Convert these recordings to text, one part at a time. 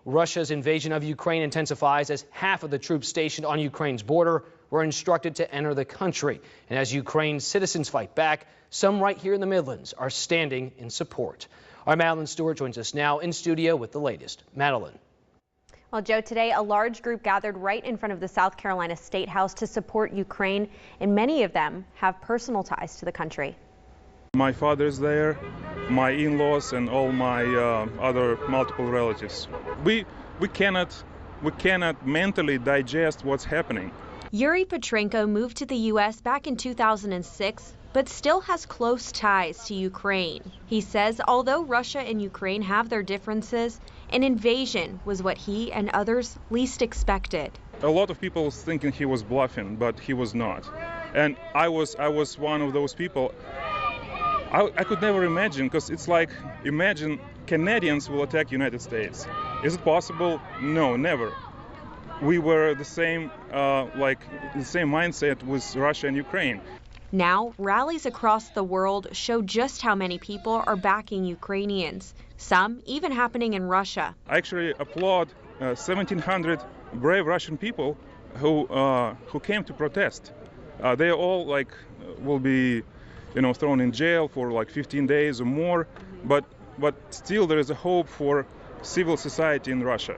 Russia's invasion of Ukraine intensifies as half of the troops stationed on Ukraine's border were instructed to enter the country. And as Ukraine's citizens fight back, some right here in the Midlands are standing in support. Our Madeline Stewart joins us now in studio with the latest. Madeline. Well, Joe, today a large group gathered right in front of the South Carolina State House to support Ukraine, and many of them have personal ties to the country. My father's there, my in-laws, and all my other multiple relatives. We cannot mentally digest what's happening. Yuri Petrenko moved to the U.S. back in 2006, but still has close ties to Ukraine. He says although Russia and Ukraine have their differences, an invasion was what he and others least expected. A lot of people thinking he was bluffing, but he was not. And I was one of those people. I could never imagine, because it's like, imagine Canadians will attack United States. Is it possible? No, never. We were the same mindset with Russia and Ukraine. Now, rallies across the world show just how many people are backing Ukrainians, some even happening in Russia. I actually applaud 1,700 brave Russian people who came to protest. They all will be thrown in jail for 15 days or more, but still there is a hope for civil society in Russia,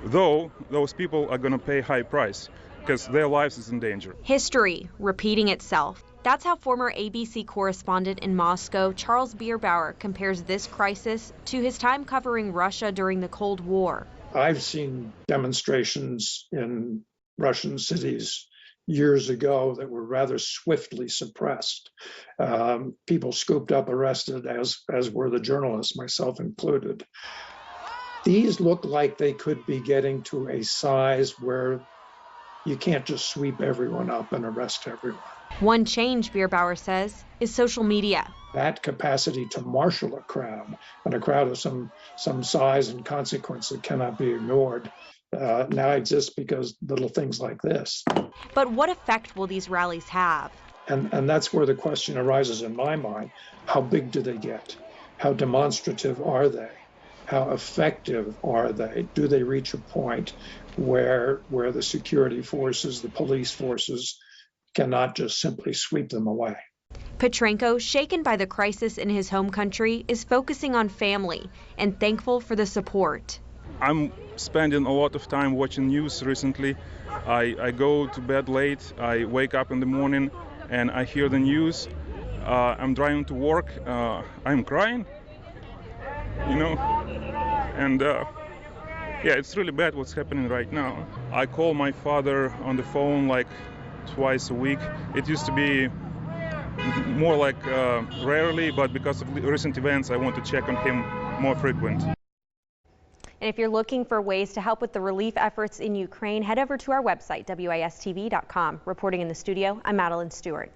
though those people are going to pay a high price because their lives is in danger. History repeating itself. That's how former ABC correspondent in Moscow, Charles Bierbauer, compares this crisis to his time covering Russia during the Cold War. I've seen demonstrations in Russian cities years ago that were rather swiftly suppressed. People scooped up, arrested, as were the journalists, myself included. These look like they could be getting to a size where you can't just sweep everyone up and arrest everyone. One change, Bierbauer says, is social media. That capacity to marshal a crowd, and a crowd of some size and consequence that cannot be ignored, now exists because little things like this. But what effect will these rallies have? And that's where the question arises in my mind. How big do they get? How demonstrative are they? How effective are they? Do they reach a point where the security forces, the police forces, cannot just simply sweep them away? Petrenko, shaken by the crisis in his home country, is focusing on family and thankful for the support. I'm spending a lot of time watching news recently. I go to bed late, I wake up in the morning and I hear the news. I'm driving to work, I'm crying, and yeah, it's really bad what's happening right now. I call my father on the phone twice a week. It used to be more rarely, but because of recent events, I want to check on him more frequent. And if you're looking for ways to help with the relief efforts in Ukraine, head over to our website, WISTV.com. Reporting in the studio, I'm Madeline Stewart.